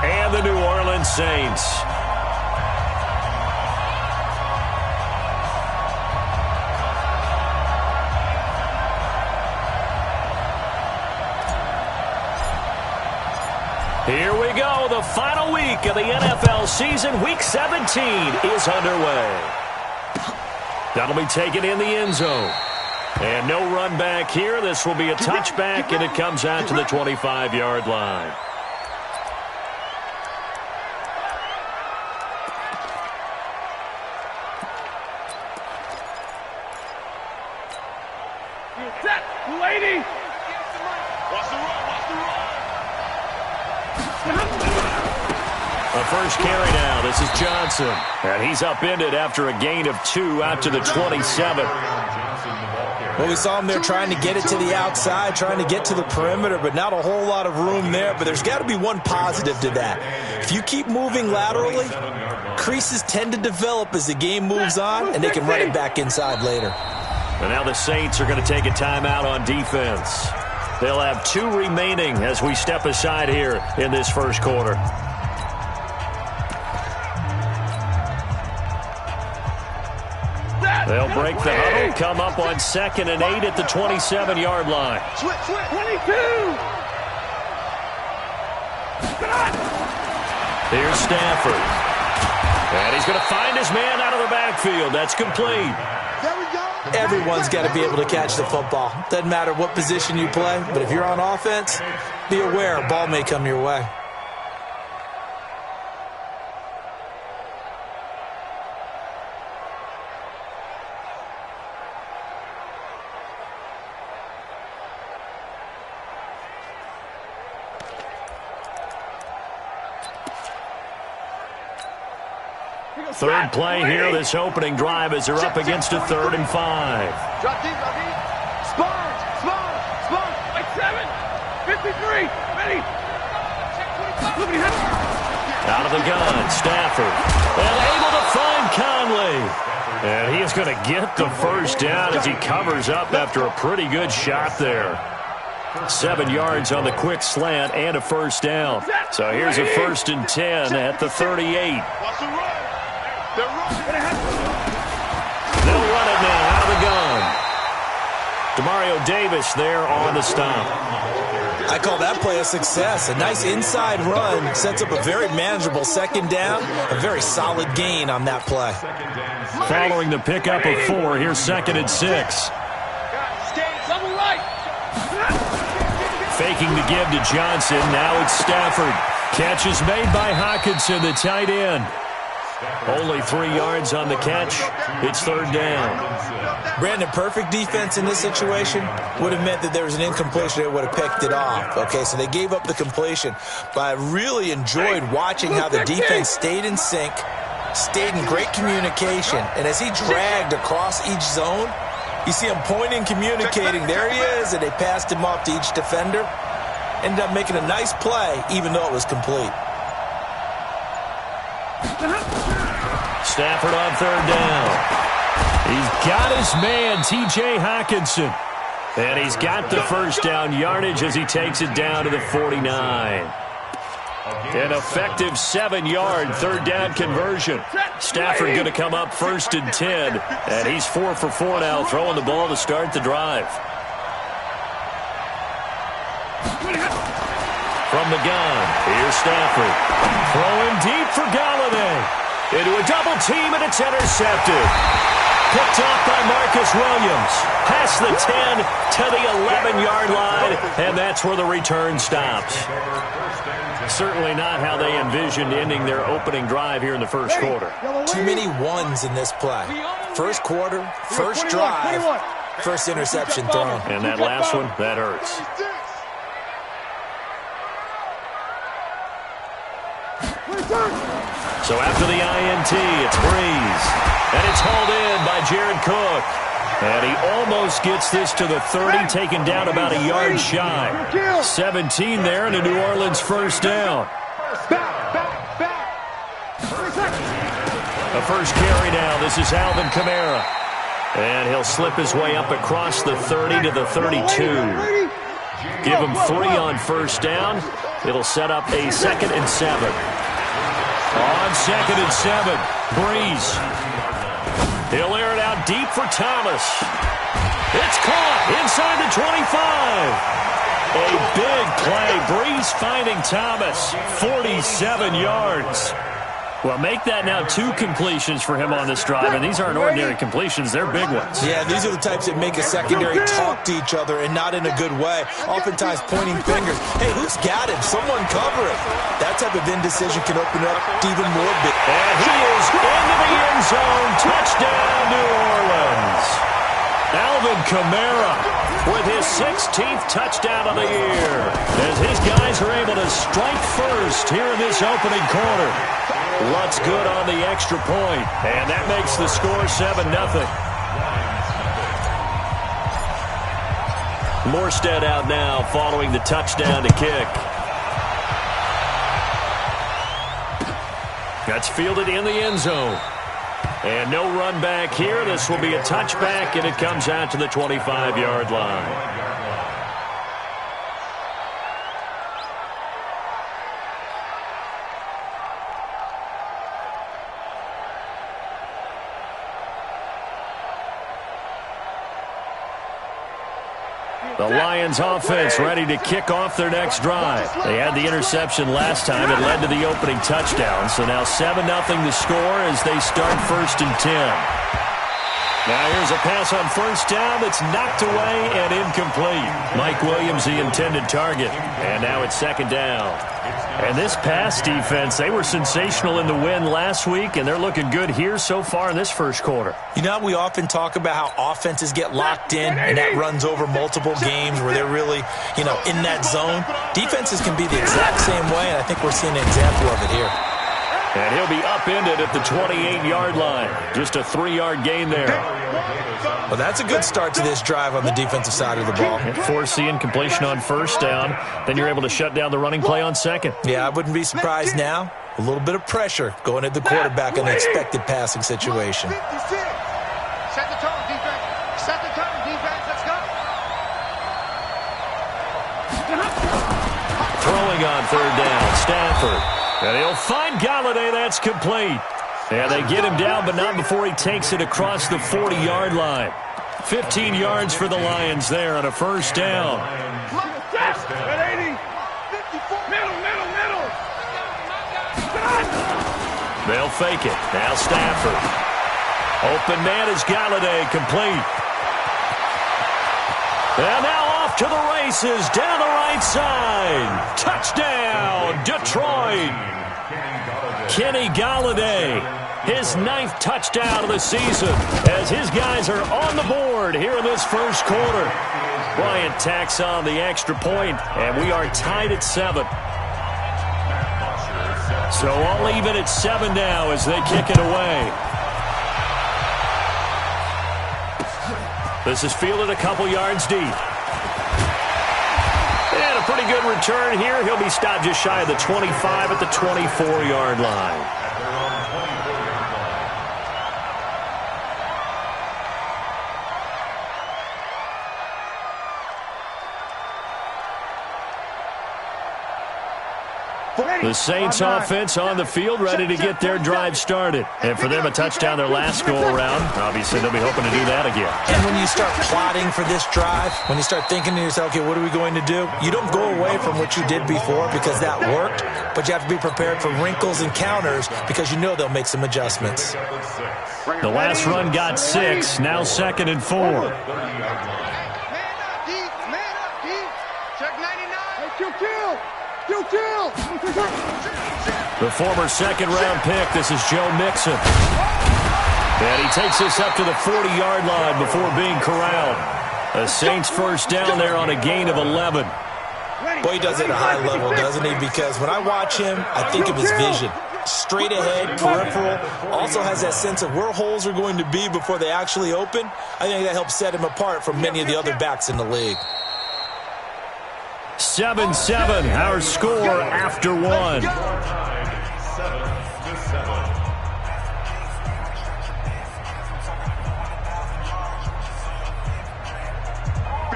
and the New Orleans Saints. Here we go. The final week of the NFL season. Week 17 is underway. That'll be taken in the end zone. And no run back here. This will be a touchback, and it comes out to the 25-yard line. Set, lady. Watch the run, watch the run. A first carry now. This is Johnson. And he's upended after a gain of 2 out to the 27. Well, we saw him there trying to get it to the outside, trying to get to the perimeter, but not a whole lot of room there. But there's got to be one positive to that. If you keep moving laterally, creases tend to develop as the game moves on, and they can run it back inside later. And now the Saints are going to take a timeout on defense. They'll have 2 remaining as we step aside here in this first quarter. They'll break the huddle, come up on 2nd and 8 at the 27-yard line. 22. Here's Stafford. And he's going to find his man out of the backfield. That's complete. There we go. Everyone's got to be able to catch the football. Doesn't matter what position you play, but if you're on offense, be aware a ball may come your way. Third play here, this opening drive as they're up against a 3rd and 5. Drop deep, drop deep. Spawn. Like 7. 53. Ready. Out of the gun, Stafford. And able to find Conley. And he is going to get the first down as he covers up after a pretty good shot there. 7 yards on the quick slant and a first down. So here's a 1st and 10 at the 38. They'll run it now out of the gun. Demario Davis there on the stop. I call that play a success. A nice inside run sets up a very manageable 2nd down. A very solid gain on that play. Following the pickup of 4, here's 2nd and 6. Double right. Faking the give to Johnson. Now it's Stafford. Catch is made by Hockenson, the tight end. Only 3 yards on the catch. It's 3rd down. Brandon, perfect defense in this situation would have meant that there was an incompletion that would have picked it off. Okay, so they gave up the completion. But I really enjoyed watching how the defense stayed in sync, stayed in great communication. And as he dragged across each zone, you see him pointing, communicating. There he is, and they passed him off to each defender. Ended up making a nice play, even though it was complete. Stafford on 3rd down. He's got his man, T.J. Hockenson. And he's got the first down yardage as he takes it down to the 49. An effective 7-yard 3rd down conversion. Stafford going to come up 1st and 10. And he's 4 for 4 now, throwing the ball to start the drive. From the gun, here's Stafford. Throwing deep for Galladay. Into a double team, and it's intercepted. Picked off by Marcus Williams. Past the 10 to the 11-yard line, and that's where the return stops. Certainly not how they envisioned ending their opening drive here in the first quarter. Too many ones in this play. First quarter, first drive, first interception thrown. And that last one, that hurts. So after the INT, it's Breeze. And it's hauled in by Jared Cook. And he almost gets this to the 30, taken down about a yard shy. 17 there, and a New Orleans first down. A first carry now. This is Alvin Kamara. And he'll slip his way up across the 30 to the 32. Give him 3 on first down. It'll set up a 2nd and 7. On 2nd and 7, Breeze. He'll air it out deep for Thomas. It's caught inside the 25. A big play. Breeze finding Thomas. 47 yards. Well, make that now 2 completions for him on this drive, and these aren't ordinary completions. They're big ones. Yeah, these are the types that make a secondary talk to each other and not in a good way, oftentimes pointing fingers. Hey, who's got him? Someone cover it. That type of indecision can open up even more big. And he is into the end zone. Touchdown, New Orleans. Alvin Kamara with his 16th touchdown of the year as his guys are able to strike first here in this opening quarter. Lutz good on the extra point, and that makes the score 7-0. Morstead out now following the touchdown to kick. That's fielded in the end zone. And no run back here. This will be a touchback, and it comes out to the 25-yard line. The Lions offense ready to kick off their next drive. They had the interception last time. It led to the opening touchdown. So now 7-0 the score as they start 1st and 10. Now here's a pass on 1st down that's knocked away and incomplete. Mike Williams the intended target. And now it's 2nd down. And this pass defense, they were sensational in the win last week, and they're looking good here so far in this first quarter. You know, we often talk about how offenses get locked in, and that runs over multiple games where they're really, in that zone. Defenses can be the exact same way, and I think we're seeing an example of it here. And he'll be upended at the 28-yard line. Just a 3-yard gain there. Well, that's a good start to this drive on the defensive side of the ball. Force the incompletion on 1st down. Then you're able to shut down the running play on 2nd. Yeah, I wouldn't be surprised now. A little bit of pressure going at the quarterback in an expected passing situation. Set the tone, defense. Set the tone, defense. Let's go. Throwing on 3rd down, Stafford. And he'll find Galladay. That's complete. And they get him down, but not before he takes it across the 40-yard line. 15 yards for the Lions there on a 1st down. They'll fake it. Now Stafford. Open man is Galladay, complete. And now off to the races, down the right side. Touchdown, Detroit. Kenny Galladay, his 9th touchdown of the season as his guys are on the board here in this first quarter. Bryant tacks on the extra point, and we are tied at 7. So all even at 7 now as they kick it away. This is fielded a couple yards deep. And a pretty good return here. He'll be stopped just shy of the 25 at the 24-yard line. The Saints offense on the field ready to get their drive started. And for them, a touchdown their last go-around. Obviously, they'll be hoping to do that again. And when you start plotting for this drive, when you start thinking to yourself, okay, what are we going to do? You don't go away from what you did before because that worked, but you have to be prepared for wrinkles and counters because you know they'll make some adjustments. The last run got 6, now 2nd and 4. Man up, deep. Check 99. Hey, kill. The former 2nd-round pick, this is Joe Mixon. And he takes this up to the 40-yard line before being corralled. The Saints 1st down there on a gain of 11. Boy, he does it at a high level, doesn't he? Because when I watch him, I think of his vision. Straight ahead, peripheral, also has that sense of where holes are going to be before they actually open. I think that helps set him apart from many of the other backs in the league. 7-7, our score after 1.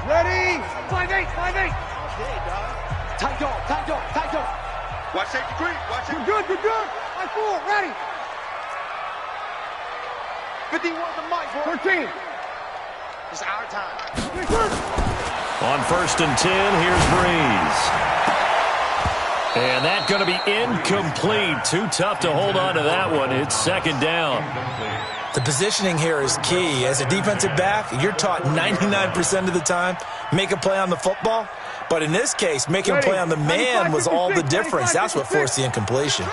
Ready? 5-8. Watch safety creep. Watch it. Good. Line 4, ready. 51 the mic, boy. 13. It's our time. On 1st and 10, here's Breeze. And that's going to be incomplete. Too tough to hold on to that one. It's 2nd down. The positioning here is key. As a defensive back, you're taught 99% of the time, make a play on the football. But in this case, making a play on the man was all the difference. That's what forced the incompletion.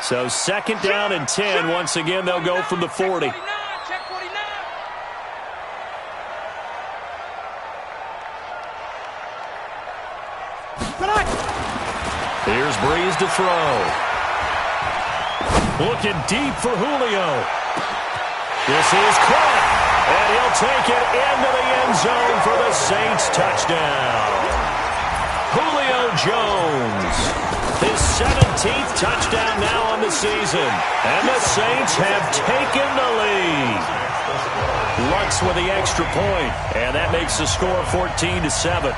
So 2nd down and 10. Once again, they'll go from the 40. Here's Breeze to throw. Looking deep for Julio. This is caught, and he'll take it into the end zone for the Saints touchdown. Julio Jones, his 17th touchdown now on the season, and the Saints have taken the lead. Lux with the extra point, and that makes the score 14-7.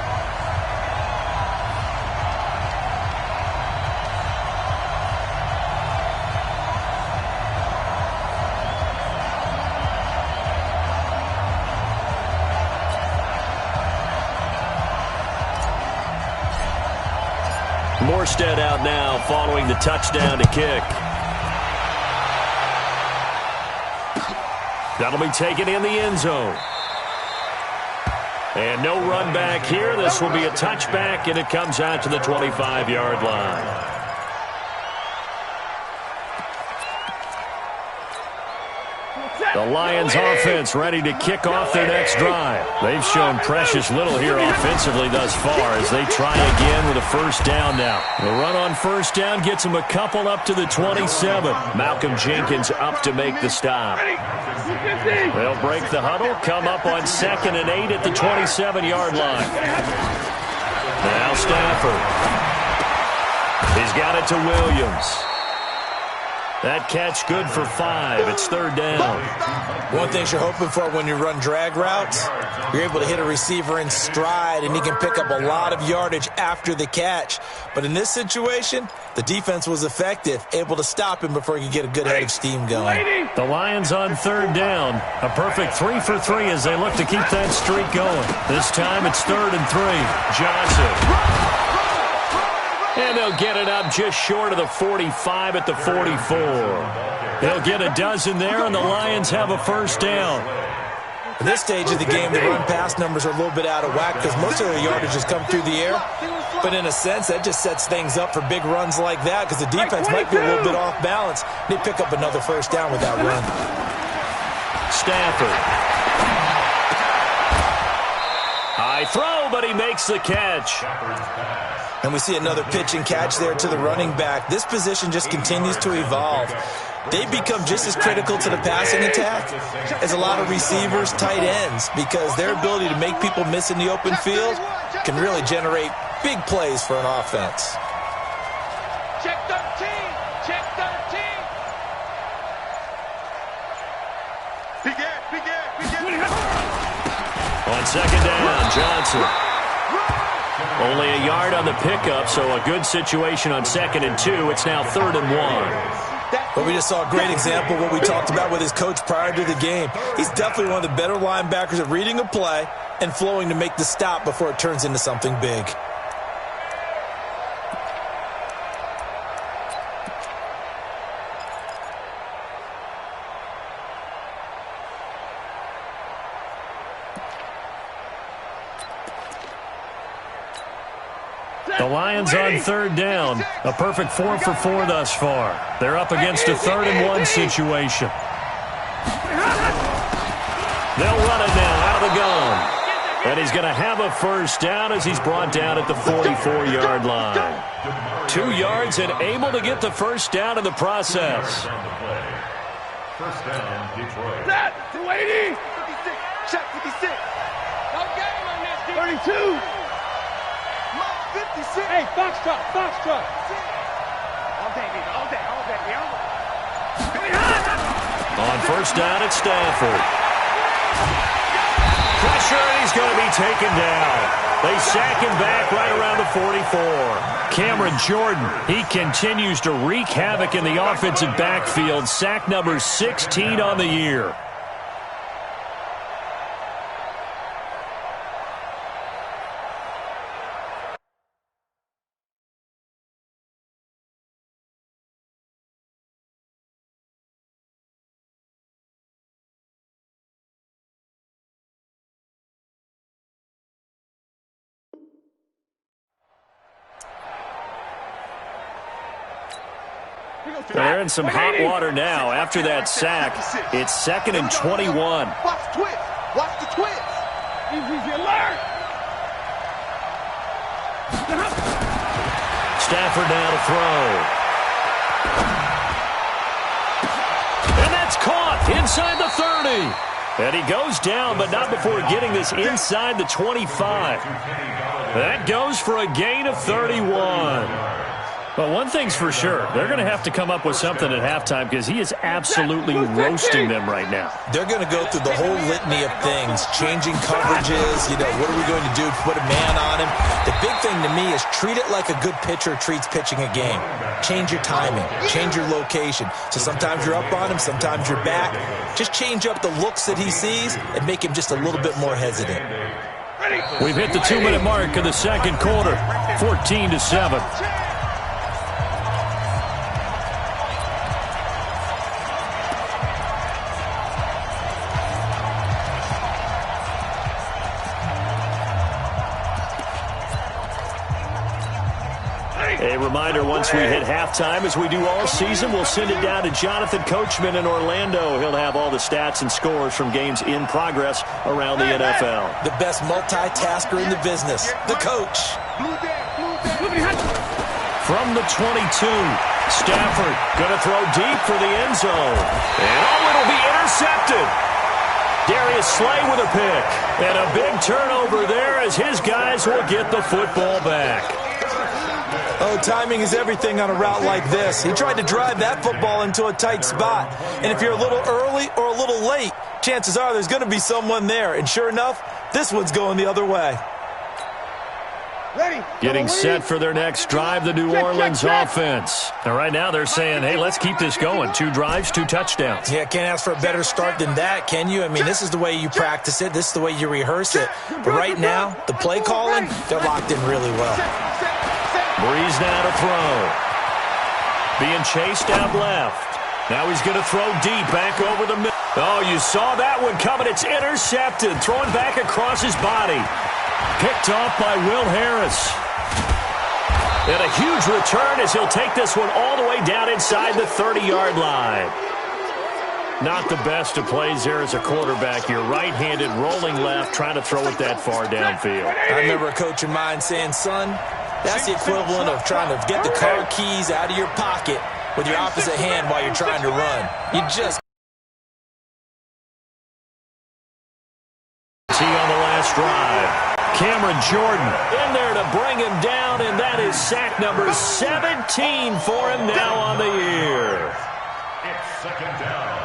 Morstead out now following the touchdown to kick. That'll be taken in the end zone. And no run back here. This will be a touchback, and it comes out to the 25-yard line. The Lions offense ready to kick off their next drive. They've shown precious little here offensively thus far as they try again with a 1st down now. The run on 1st down gets them a couple up to the 27. Malcolm Jenkins up to make the stop. They'll break the huddle, come up on 2nd and 8 at the 27-yard line. Now Stafford. He's got it to Williams. That catch good for 5. It's 3rd down. One thing you're hoping for when you run drag routes, you're able to hit a receiver in stride, and he can pick up a lot of yardage after the catch. But in this situation, the defense was effective, able to stop him before he could get a good head of steam going. The Lions on 3rd down. A perfect 3 for 3 as they look to keep that streak going. This time it's 3rd and 3. Johnson. And they'll get it up just short of the 45 at the 44. They'll get a dozen there, and the Lions have a 1st down. At this stage of the game, the run-pass numbers are a little bit out of whack because most of the yardage has come through the air. But in a sense, that just sets things up for big runs like that because the defense might be a little bit off balance. They pick up another 1st down with that run. Stafford. High throw, but he makes the catch. And we see another pitch and catch there to the running back. This position just continues to evolve. They become just as critical to the passing attack as a lot of receivers, tight ends, because their ability to make people miss in the open field can really generate big plays for an offense. Check 13. Check 13. Begin. On 2nd down, Johnson. Only a yard on the pickup, so a good situation on 2nd and 2. It's now 3rd and 1. But we just saw a great example of what we talked about with his coach prior to the game. He's definitely one of the better linebackers at reading a play and flowing to make the stop before it turns into something big. The Lions on 3rd down. A perfect 4 for 4 thus far. They're up against a 3rd and 1 situation. They'll run it now out of the gun. And he's going to have a 1st down as he's brought down at the 44-yard line. 2 yards and able to get the 1st down in the process. 1st down, Detroit. Set, 280. 56. Check 56. No game on this. 32. 56. Hey, Foxtrot. On 1st down, it's Stafford. pressure, and he's going to be taken down. They sack him back right around the 44. Cameron Jordan, he continues to wreak havoc in the offensive backfield. Sack number 16 on the year. They're in some hot water now after that sack. It's 2nd and 21. Watch the twist. Watch the twist. Easy alert. Stafford now to throw. And that's caught inside the 30. And he goes down, but not before getting this inside the 25. That goes for a gain of 31. But one thing's for sure, they're going to have to come up with something at halftime because he is absolutely roasting them right now. They're going to go through the whole litany of things, changing coverages, what are we going to do to put a man on him? The big thing to me is treat it like a good pitcher treats pitching a game. Change your timing, change your location. So sometimes you're up on him, sometimes you're back. Just change up the looks that he sees and make him just a little bit more hesitant. We've hit the 2-minute mark of the second quarter, 14-7. A reminder, once we hit halftime, as we do all season, we'll send it down to Jonathan Coachman in Orlando. He'll have all the stats and scores from games in progress around the NFL. The best multitasker in the business, the coach. From the 22, Stafford going to throw deep for the end zone. And it'll be intercepted. Darius Slay with a pick. And a big turnover there as his guys will get the football back. Oh, timing is everything on a route like this. He tried to drive that football into a tight spot. And if you're a little early or a little late, chances are there's going to be someone there. And sure enough, this one's going the other way. Getting set for their next drive, the New Orleans offense. And right now they're saying, hey, let's keep this going. 2 drives, 2 touchdowns. Yeah, can't ask for a better start than that, can you? I mean, this is the way you practice it. This is the way you rehearse it. But right now, the play calling, they're locked in really well. Breeze now to throw. Being chased out left. Now he's going to throw deep back over the middle. Oh, you saw that one coming. It's intercepted. Throwing back across his body. Picked off by Will Harris. And a huge return as he'll take this one all the way down inside the 30-yard line. Not the best of plays there as a quarterback. You're right-handed, rolling left, trying to throw it that far downfield. I remember a coach of mine saying, son, that's the equivalent of trying to get the car keys out of your pocket with your opposite hand while you're trying to run. You just... See on the last drive. Cameron Jordan in there to bring him down, and that is sack number 17 for him now on the year. It's 2nd down.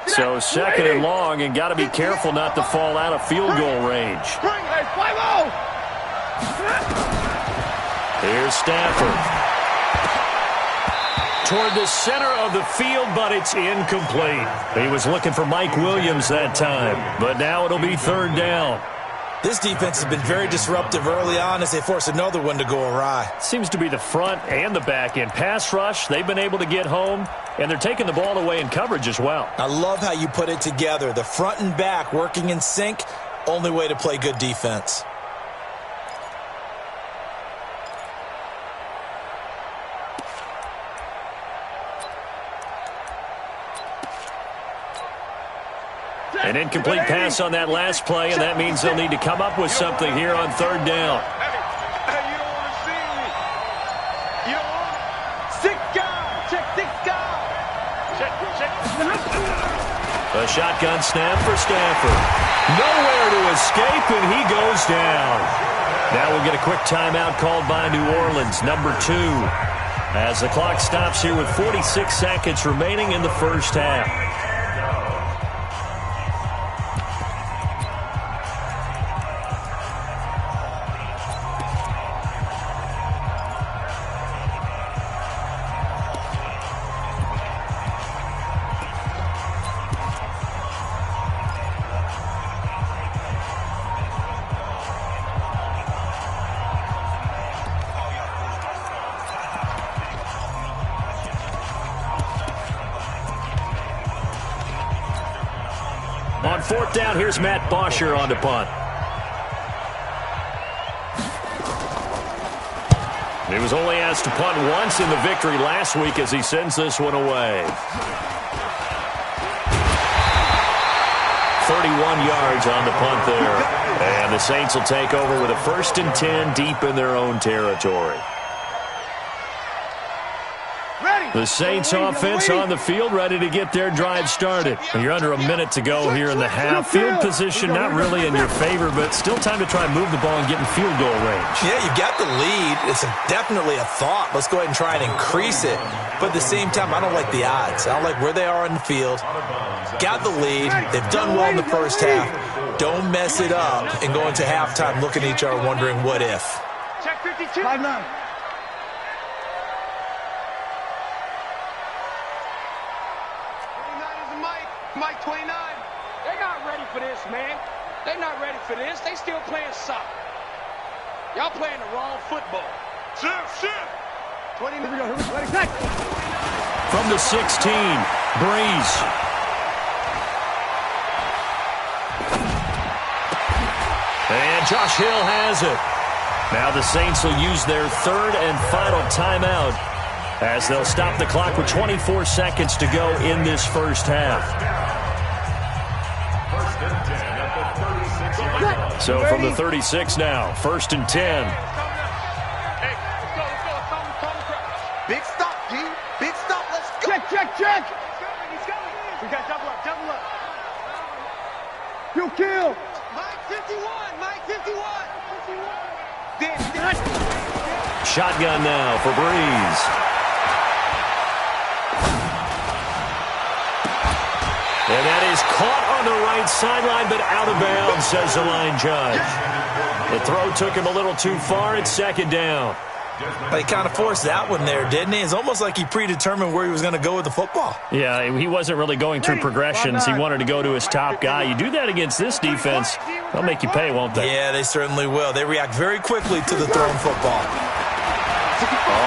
So 2nd and long, and got to be careful not to fall out of field goal range. Here's Stafford. toward the center of the field, but it's incomplete. He was looking for Mike Williams that time, but now it'll be third down. This defense has been very disruptive early on as they force another one to go awry. Seems to be the front and the back end. Pass rush, they've been able to get home, and they're taking the ball away in coverage as well. I love how you put it together. The front and back working in sync, only way to play good defense. An incomplete pass on that last play, and that means they'll need to come up with something here on third down. Hey, you don't want to see me. You don't want to. Six guys. Check six guys. Check. A shotgun snap for Stafford. Nowhere to escape, and he goes down. Now we'll get a quick timeout called by New Orleans, number 2. As the clock stops here with 46 seconds remaining in the first half. On fourth down, here's Matt Bosher on to punt. He was only asked to punt once in the victory last week as he sends this one away. 31 yards on the punt there. And the Saints will take over with a 1st and 10 deep in their own territory. The Saints offense on the field, ready to get their drive started. You're under a minute to go here in the half. Field position not really in your favor, but still time to try and move the ball and get in field goal range. Yeah, you got the lead. It's definitely a thought. Let's go ahead and try and increase it. But at the same time, I don't like the odds. I don't like where they are on the field. Got the lead. They've done well in the first half. Don't mess it up and go into halftime looking at each other wondering what if. Check 52. 5-9. Mike 29. They're not ready for this, man. They're not ready for this. They still playing soccer. Y'all playing the wrong football. Shift. 20 minutes. From the 16, Breeze. And Josh Hill has it. Now the Saints will use their third and final timeout as they'll stop the clock with 24 seconds to go in this first half. So from the 36 now, 1st and 10. Hey, let's go. Big stop, G. Big stop. Let's go. Check. He's going. We got double up. Kill. Mike 51. Shotgun now for Breeze. And that is caught on the right sideline, but out of bounds, says the line judge. The throw took him a little too far. It's 2nd down. He kind of forced that one there, didn't he? It's almost like he predetermined where he was going to go with the football. Yeah, he wasn't really going through progressions. He wanted to go to his top guy. You do that against this defense, they'll make you pay, won't they? Yeah, they certainly will. They react very quickly to the thrown football.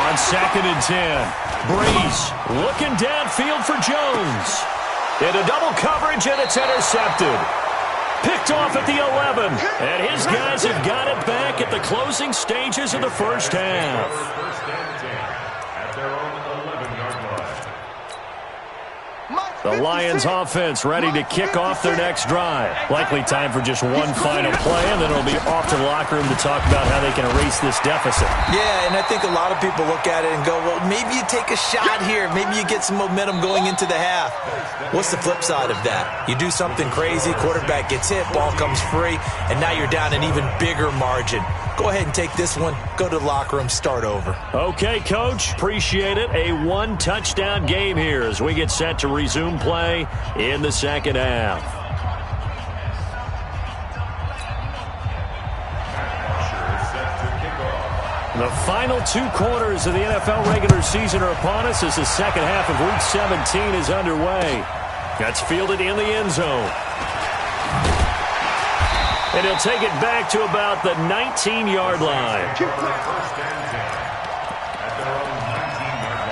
On 2nd and 10, Breeze looking downfield for Jones. Into double coverage, and it's intercepted. Picked off at the 11, and his guys have got it back at the closing stages of the first half. The Lions offense ready to kick off their next drive. Likely time for just one final play, and then it'll be off to the locker room to talk about how they can erase this deficit. Yeah, and I think a lot of people look at it and go, well, maybe you take a shot here. Maybe you get some momentum going into the half. What's the flip side of that? You do something crazy, quarterback gets hit, ball comes free, and now you're down an even bigger margin. Go ahead and take this one, go to the locker room, start over. Okay, Coach, appreciate it. A one-touchdown game here as we get set to resume play in the second half. The final 2 quarters of the NFL regular season are upon us as the second half of Week 17 is underway. That's fielded in the end zone. And he'll take it back to about the 19-yard line. First and 10 at their own 19-yard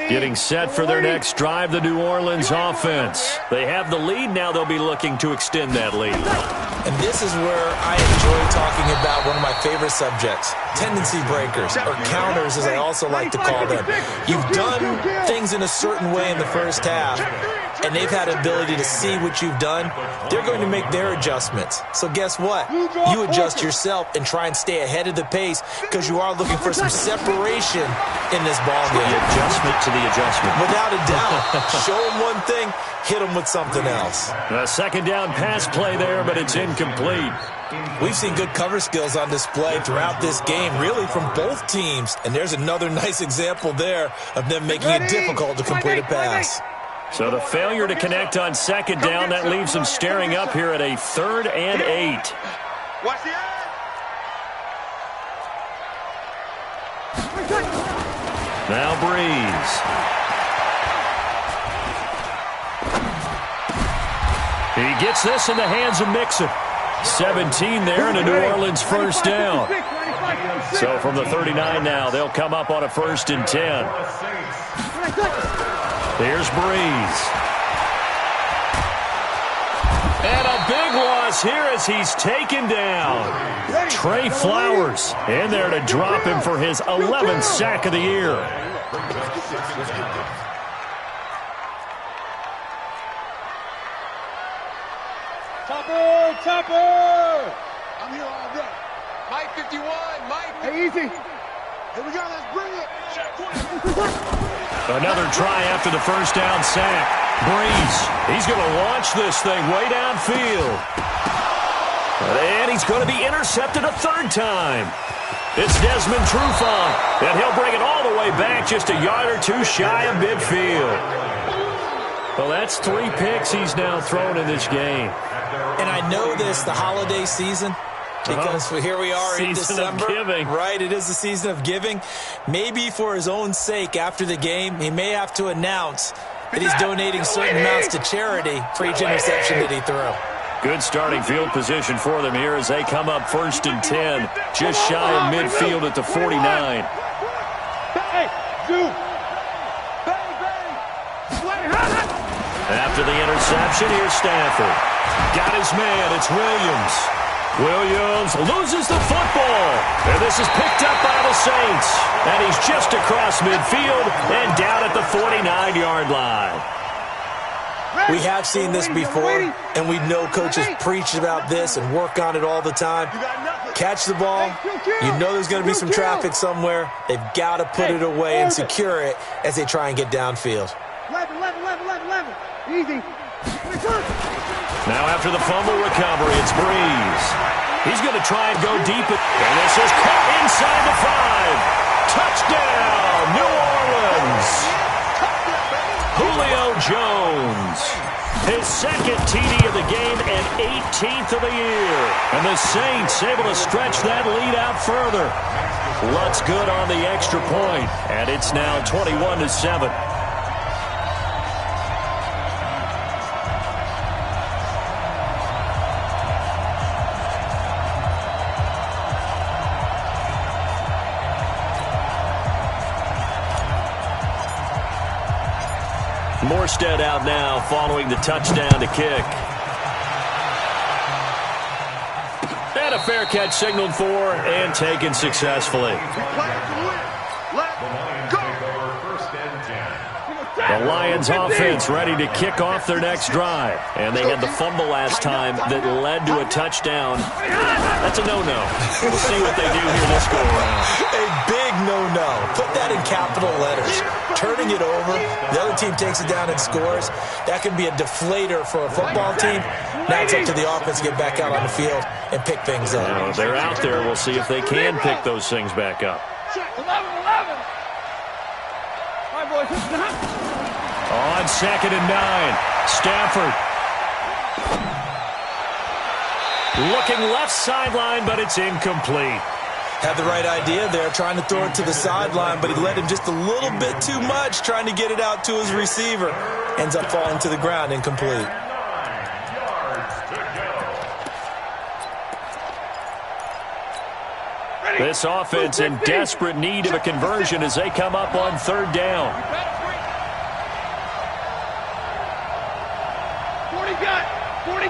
line. Getting set for their next drive, the New Orleans offense. They have the lead now. They'll be looking to extend that lead. And this is where I enjoy talking about one of my favorite subjects, tendency breakers, or counters as I also like to call them. You've done things in a certain way in the first half, and they've had ability to see what you've done. They're going to make their adjustments. So guess what? You adjust yourself and try and stay ahead of the pace because you are looking for some separation in this ballgame. The adjustment to the adjustment. Without a doubt. Show them one thing, hit them with something else. A second down pass play there, but it's incomplete. We've seen good cover skills on display throughout this game, really from both teams. And there's another nice example there of them making it difficult to complete a pass. So the failure to connect on second down, that leaves them staring up here at a 3rd and 8. Watch the eye. Now Breeze. He gets this in the hands of Mixon. 17 there and a New Orleans first down. So from the 39 now, they'll come up on a 1st and 10. Here's Breeze. And a big loss here as he's taken down. Trey Flowers in there to drop him for his 11th sack of the year. Topper! I'm here all day. Mike 51, Mike. Hey, easy. Here we go, let's bring it. Another try after the first down sack. Breeze, he's going to launch this thing way downfield. And he's going to be intercepted a 3rd time. It's Desmond Trufant, and he'll bring it all the way back just a yard or 2 shy of midfield. Well, that's 3 picks he's now thrown in this game. And I know this, the holiday season, because here we are in December. Right, it is the season of giving. Maybe for his own sake after the game, he may have to announce that he's donating certain amounts to charity for each interception that he threw. Good starting field position for them here as they come up 1st and 10, just shy of midfield at the 49. After the interception, here's Stafford. Got his man, it's Williams. Williams loses the football. And this is picked up by the Saints. And he's just across midfield and down at the 49-yard line. We have seen this before, and we know coaches preach about this and work on it all the time. Catch the ball. You know there's going to be some traffic somewhere. They've got to put it away and secure it as they try and get downfield. 11. Easy. Now after the fumble recovery, it's Breeze. He's going to try and go deep. And this is caught inside the 5. Touchdown, New Orleans. Julio Jones. His 2nd TD of the game and 18th of the year. And the Saints able to stretch that lead out further. Lutz good on the extra point. And it's now 21-7. Morstead out now following the touchdown to kick. And a fair catch signaled for and taken successfully. The Lions offense ready to kick off their next drive. And they had the fumble last time that led to a touchdown. That's a no-no. We'll see what they do here this go-around. A big no-no. Put that in capital letters. Turning it over, the other team takes it down and scores. That can be a deflator for a football team. Now it's up to the offense to get back out on the field and pick things up. They're out there. We'll see if they can pick those things back up. 11. On 2nd and 9, Stafford. Looking left sideline, but it's incomplete. Had the right idea there, trying to throw it to the sideline, but he led him just a little bit too much, trying to get it out to his receiver. Ends up falling to the ground, incomplete. This offense in desperate need of a conversion as they come up on 3rd down. 40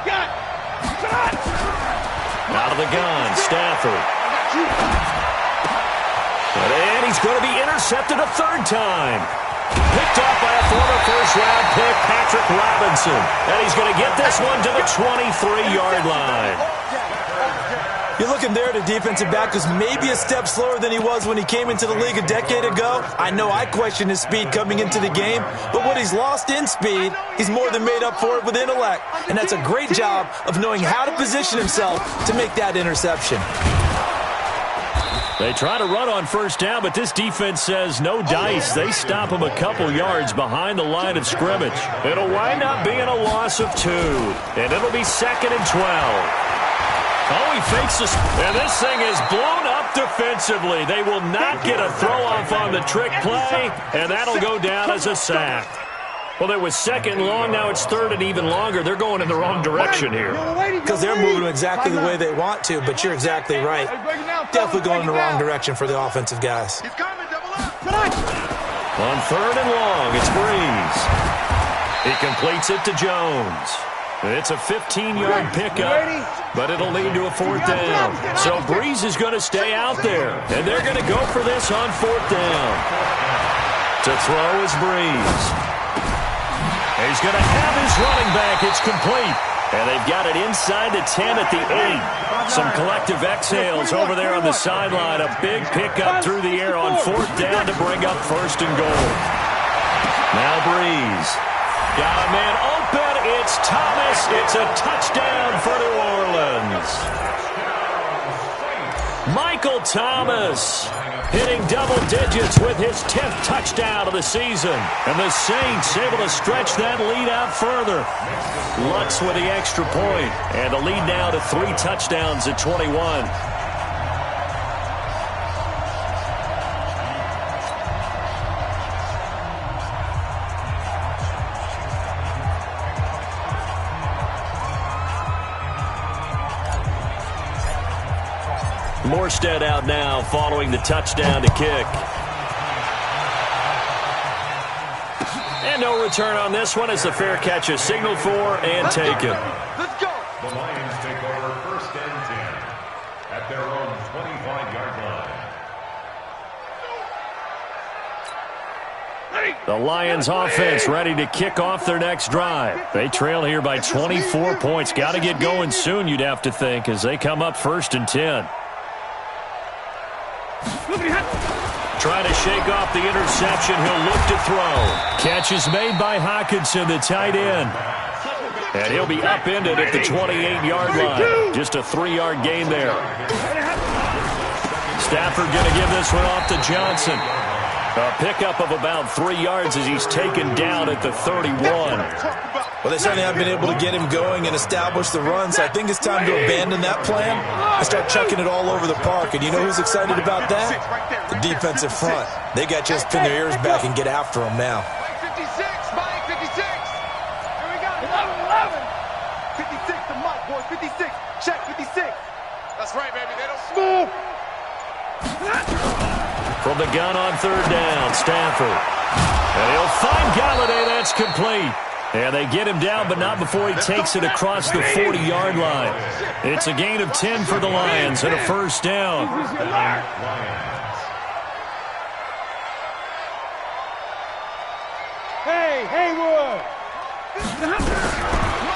got. Out of the gun, Stafford. And he's going to be intercepted a 3rd time. Picked off by a former first-round pick, Patrick Robinson. And he's going to get this one to the 23-yard line. You're looking there at a defensive back who's maybe a step slower than he was when he came into the league a decade ago. I know I questioned his speed coming into the game, but what he's lost in speed, he's more than made up for it with intellect. And that's a great job of knowing how to position himself to make that interception. They try to run on 1st down, but this defense says no dice. They stop him a couple yards behind the line of scrimmage. It'll wind up being a loss of 2, and it'll be 2nd and 12. Oh, he fakes this, and this thing is blown up defensively. They will not get a throw-off on the trick play, and that'll go down as a sack. Well, it was 2nd long, now it's 3rd and even longer. They're going in the wrong direction here. Because they're moving exactly the way they want to, but you're exactly right. Definitely going in the wrong direction for the offensive guys. On 3rd and long, it's Breeze. He completes it to Jones. It's a 15-yard pickup, but it'll lead to a 4th down. So Breeze is going to stay out there, and they're going to go for this on 4th down. To throw is Breeze. He's going to have his running back. It's complete. And they've got it inside the 10 at the 8. Some collective exhales over there on the sideline. A big pickup through the air on 4th down to bring up 1st and goal. Now Breeze. Got a man open. It's Thomas. It's a touchdown for New Orleans. Michael Thomas hitting double digits with his 10th touchdown of the season. And the Saints able to stretch that lead out further. Lutz with the extra point. And the lead now to 3 touchdowns at 21. Morstead out now following the touchdown to kick. And no return on this one as the fair catch is signaled for and taken. Let's go. The Lions take over 1st and 10 at their own 25-yard line. The Lions offense ready to kick off their next drive. They trail here by 24 points. Got to get going soon, you'd have to think, as they come up 1st and 10. Trying to shake off the interception. He'll look to throw. Catch is made by Hockenson, the tight end. And he'll be upended at the 28-yard line. Just a 3-yard gain there. Stafford going to give this one off to Johnson. A pickup of about 3 yards as he's taken down at the 31. Well, they certainly haven't been able to get him going and establish the run, so I think it's time to abandon that plan and start chucking it all over the park. And you know who's excited about that? The defensive front. They got just pin their ears back and get after him now. 56, Mike, 56. Here we go, 11. 56 to Mike, boys, 56. Check, 56. That's right, baby, they don't move. From the gun on 3rd down, Stafford. And he'll find Galladay. That's complete. And they get him down, but not before he takes it across the 40-yard line. It's a gain of 10 for the Lions and a 1st down. Hey, Haywood.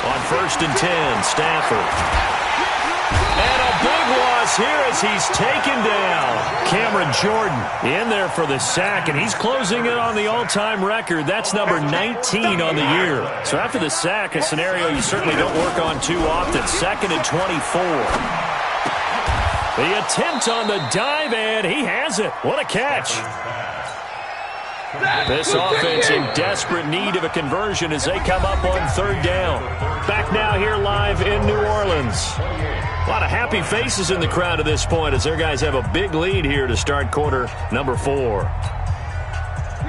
On 1st and 10, Stafford. And a big loss here as he's taken down. Cameron Jordan in there for the sack, and he's closing in on the all-time record. That's number 19 on the year. So after the sack, a scenario you certainly don't work on too often. 2nd and 24. The attempt on the dive, and he has it. What a catch. This offense in desperate need of a conversion as they come up on third down. Back now here live in New Orleans. A lot of happy faces in the crowd at this point as their guys have a big lead here to start quarter number 4.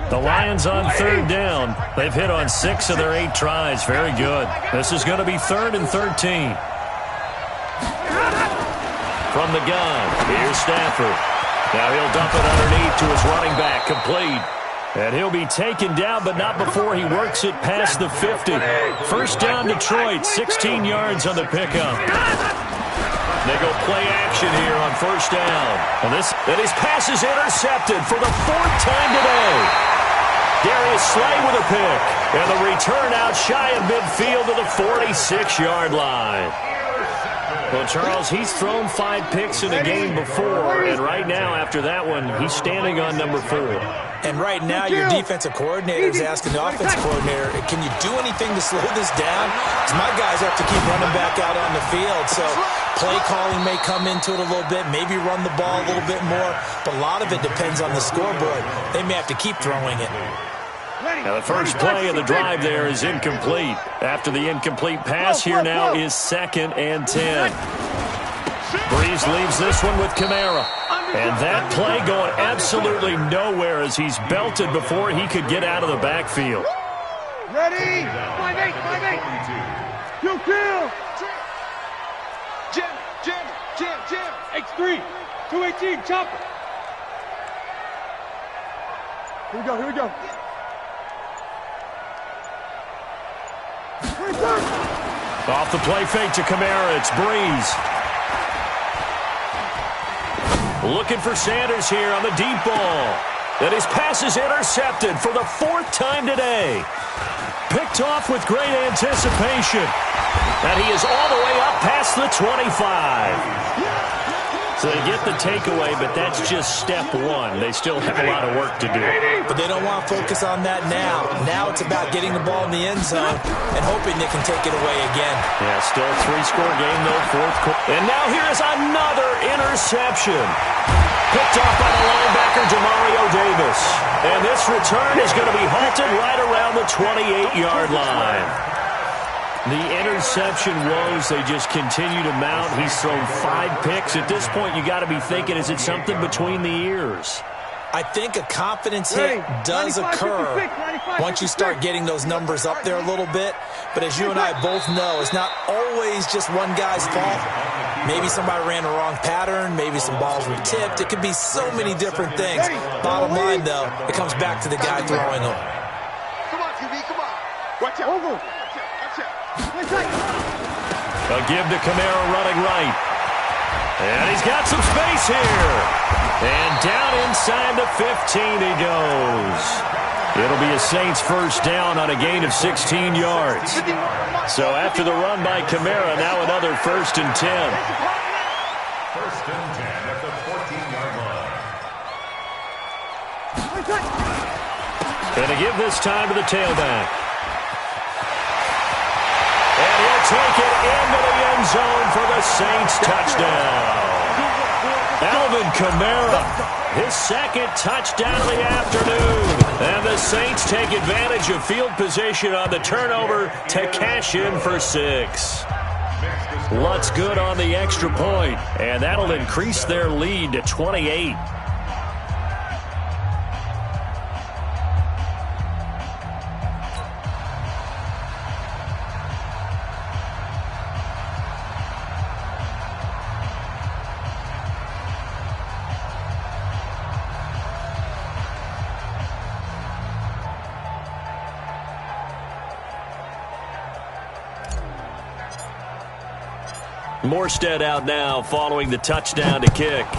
The Lions on third down. They've hit on 6 of their 8 tries. Very good. This is going to be 3rd and 13. From the gun, here's Stafford. Now he'll dump it underneath to his running back, complete. And he'll be taken down, but not before he works it past the 50. First down, Detroit, 16 yards on the pickup. They go play action here on first down. And his pass is intercepted for the 4th time today. Darius Slay with a pick. And the return out shy of midfield to the 46-yard line. Well, Charles, he's thrown 5 picks in a game before, and right now, after that one, he's standing on number 4. And right now, your defensive coordinator is asking the offensive coordinator, can you do anything to slow this down? Because my guys have to keep running back out on the field. So play calling may come into it a little bit, maybe run the ball a little bit more, but a lot of it depends on the scoreboard. They may have to keep throwing it. Now the first play of the drive there is incomplete. After the incomplete pass, here now is 2nd and 10. Breeze leaves this one with Kamara. And that play going absolutely nowhere as he's belted before he could get out of the backfield. Ready? 5-8, 5-8. You kill. Jim. X3. 218, chopper. Here we go. Off the play fake to Kamara, it's Breeze. Looking for Sanders here on the deep ball. And his pass is intercepted for the 4th time today. Picked off with great anticipation. And he is all the way up past the 25. So they get the takeaway, but that's just step 1. They still have a lot of work to do. But they don't want to focus on that now. Now it's about getting the ball in the end zone and hoping they can take it away again. Yeah, still a 3-score game, though, 4th quarter. And now here is another interception. Picked off by the linebacker, Demario Davis. And this return is going to be halted right around the 28-yard line. The interception woes, they just continue to mount. He's thrown 5 picks. At this point, you got to be thinking, is it something between the ears? I think a confidence hit does occur once you start getting those numbers up there a little bit. But as you and I both know, it's not always just one guy's fault. Maybe somebody ran the wrong pattern. Maybe some balls were tipped. It could be so many different things. Bottom line, though, it comes back to the guy throwing them. Come on, QB, come on. Watch out. Over. A give to Kamara running right. And he's got some space here. And down inside the 15 he goes. It'll be a Saints first down on a gain of 16 yards. So after the run by Kamara, now another 1st and 10. 1st and 10 at the 14-yard line. And to give this time to the tailback. And he'll take it into the end zone for the Saints touchdown. Alvin Kamara, his 2nd touchdown of the afternoon. And the Saints take advantage of field position on the turnover to cash in for 6. Lutz good on the extra point, and that'll increase their lead to 28. Morstead out now following the touchdown to kick. The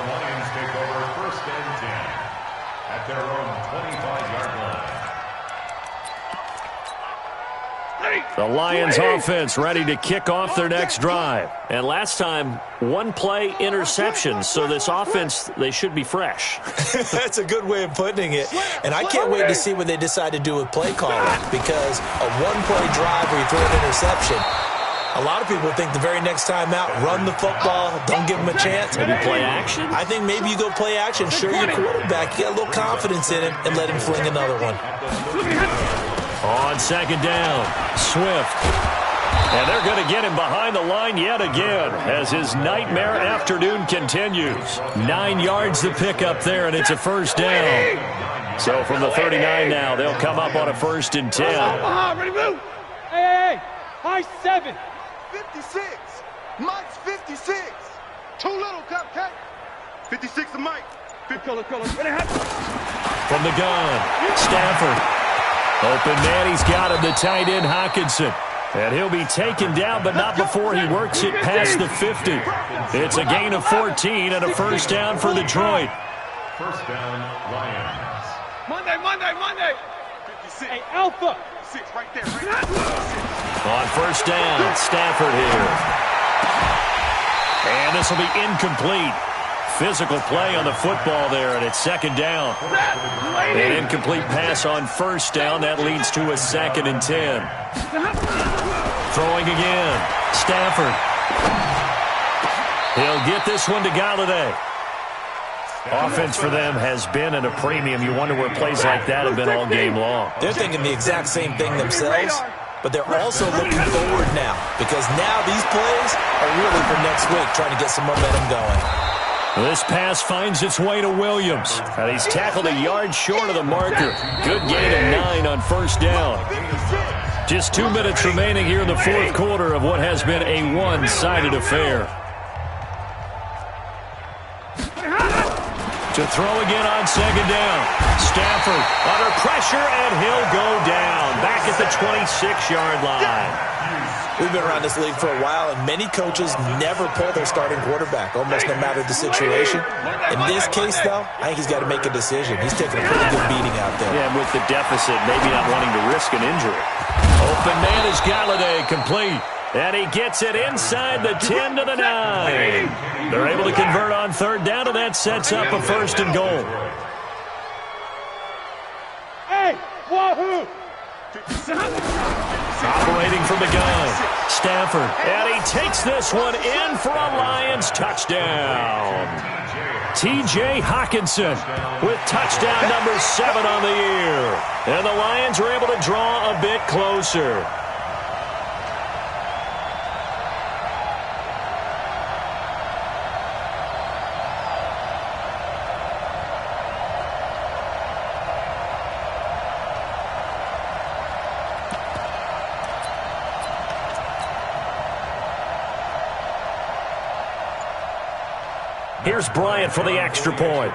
Lions take over 1st and 10 at their own 25-yard line. The Lions offense ready to kick off their next drive. And last time, 1-play interception. So this offense, they should be fresh. That's a good way of putting it. And I can't wait to see what they decide to do with play calling. Because a 1-play drive where you throw an interception, A lot of people think the very next time out, run the football, don't give him a chance. Maybe play action? I think maybe you go play action, show your quarterback, you got a little confidence in him, and let him fling another one. On second down, Swift. And they're going to get him behind the line yet again as his nightmare afternoon continues. 9 yards to pick up there, and it's a first down. So from the 39 now, they'll come up on a 1st and 10. Ready, move. Hey, high 7. 56. Mike's 56. Too little, cupcake. 56 to Mike. From the gun, Stafford. Open man, he's got him, the tight end, Hockenson. And he'll be taken down, but not before he works it past the 50. It's a gain of 14 and a first down for Detroit. First down, Lions. Monday. 56. Hey, Alpha. 6 right there. On first down, Stafford here. And this will be incomplete. Physical play on the football there, and it's second down. An incomplete pass on first down. That leads to a 2nd and 10. Throwing again. Stafford. He'll get this one to Galladay. Offense for them has been at a premium. You wonder where plays like that have been all game long. They're thinking the exact same thing themselves, but they're also looking forward now because now these plays are really for next week, trying to get some momentum going. This pass finds its way to Williams. And he's tackled a yard short of the marker. Good gain of 9 on first down. Just 2 minutes remaining here in the 4th quarter of what has been a one-sided affair. To throw again on second down. Stafford under pressure, and he'll go down. Back at the 26-yard line. We've been around this league for a while, and many coaches never pull their starting quarterback, almost no matter the situation. In this case, though, I think he's got to make a decision. He's taking a pretty good beating out there. Yeah, and with the deficit, maybe not wanting to risk an injury. Open man is Galladay, complete. And he gets it inside the 10 to the 9. They're able to convert on third down, and that sets up a 1st and goal. Hey, wahoo! Operating from the gun, Stafford, and he takes this one in for a Lions touchdown. T.J. Hockenson with touchdown number 7 on the year. And the Lions are able to draw a bit closer. Here's Bryant for the extra point.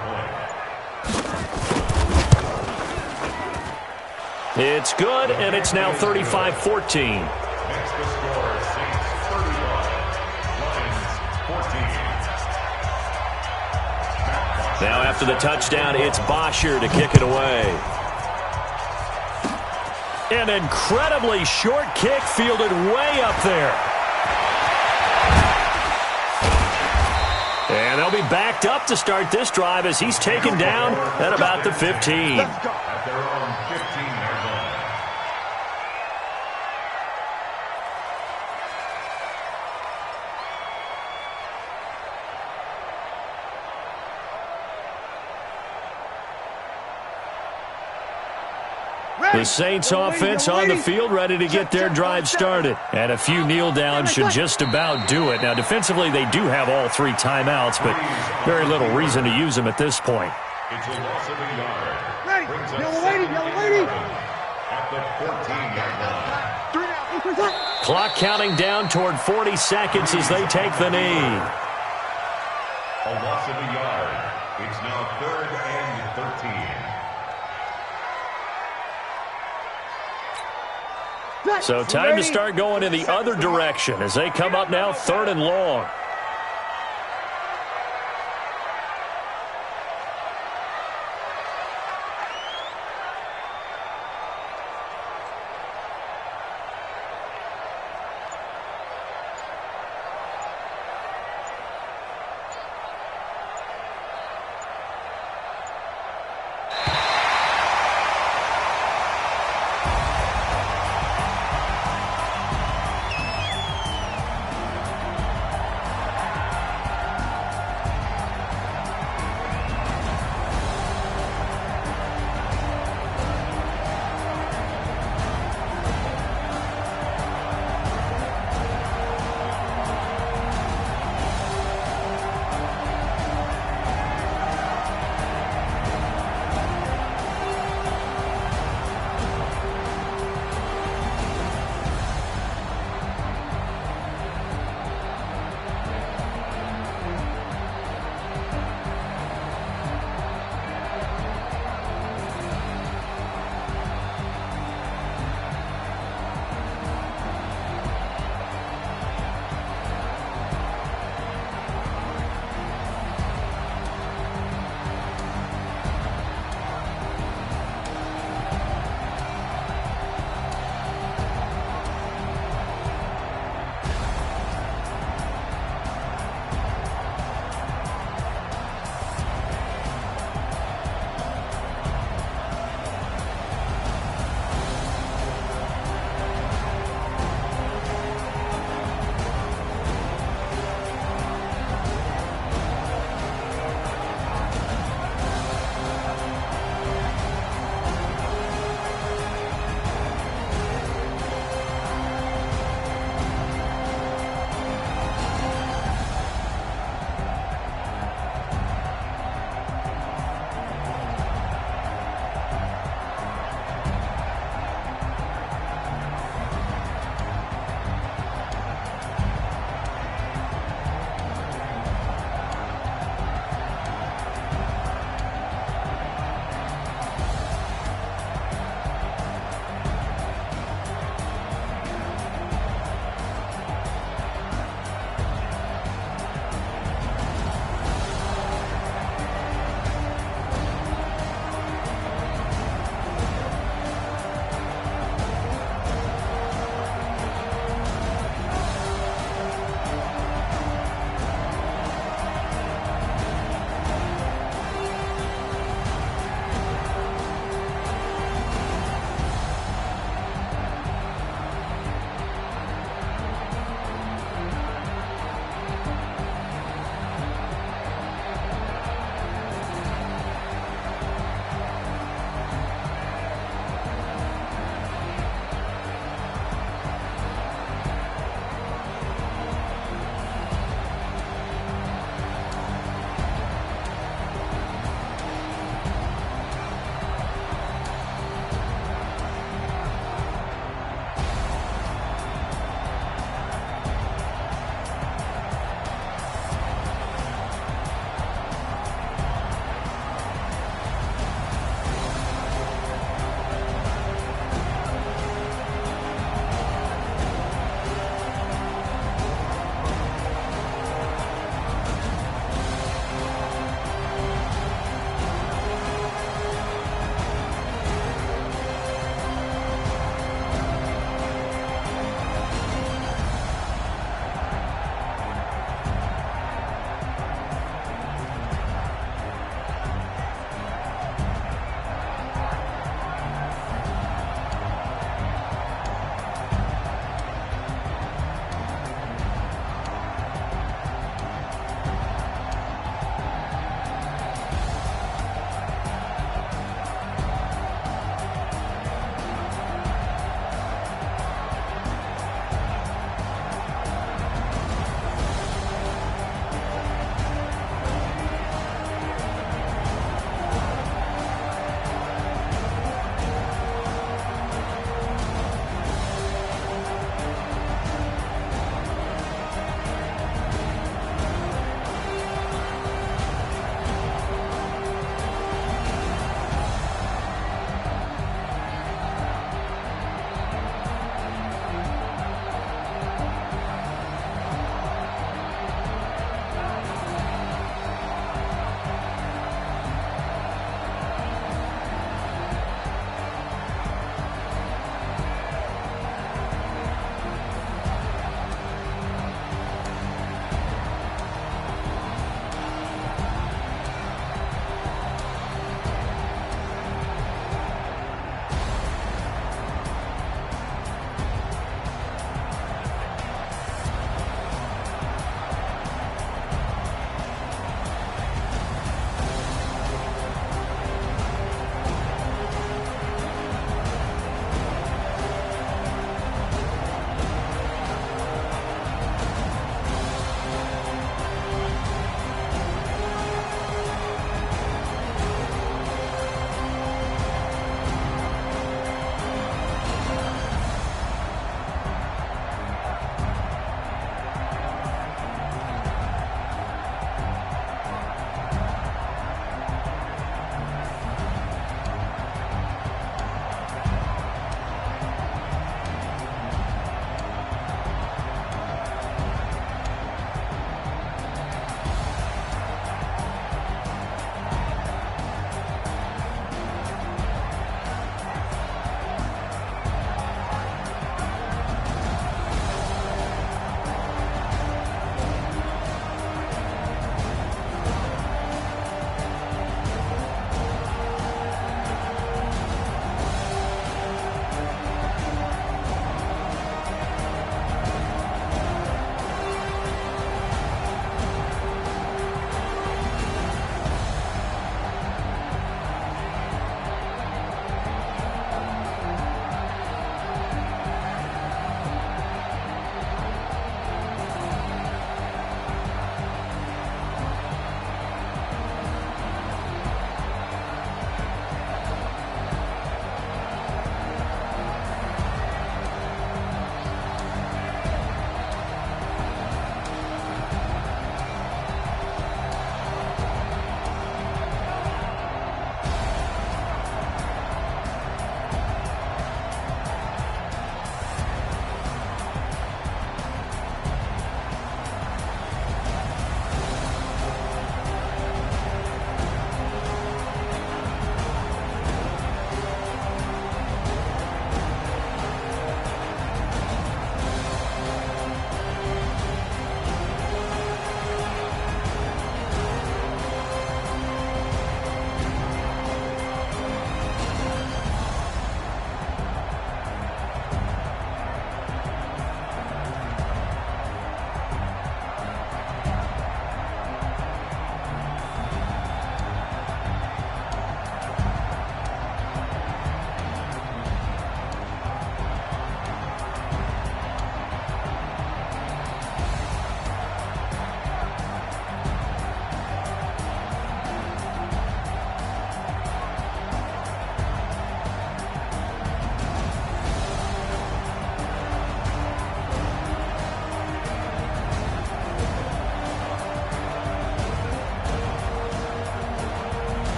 It's good, and it's now 35-14. Next to score, Saints 31, Lions 14. Now after the touchdown, it's Bosher to kick it away. An incredibly short kick fielded way up there. And they'll be backed up to start this drive as he's taken down at about the 15. At their own 15-yard line. The Saints offense on the field, ready to get their drive started. And a few kneel downs should just about do it. Now, defensively, they do have all 3 timeouts, but very little reason to use them at this point. It's a loss of a yard. Brings up Yellow lady. at the 14-yard line. Clock counting down toward 40 seconds as they take the knee. A loss of a yard. It's now 3rd and 13. So time to start going in the other direction as they come up now 3rd and long.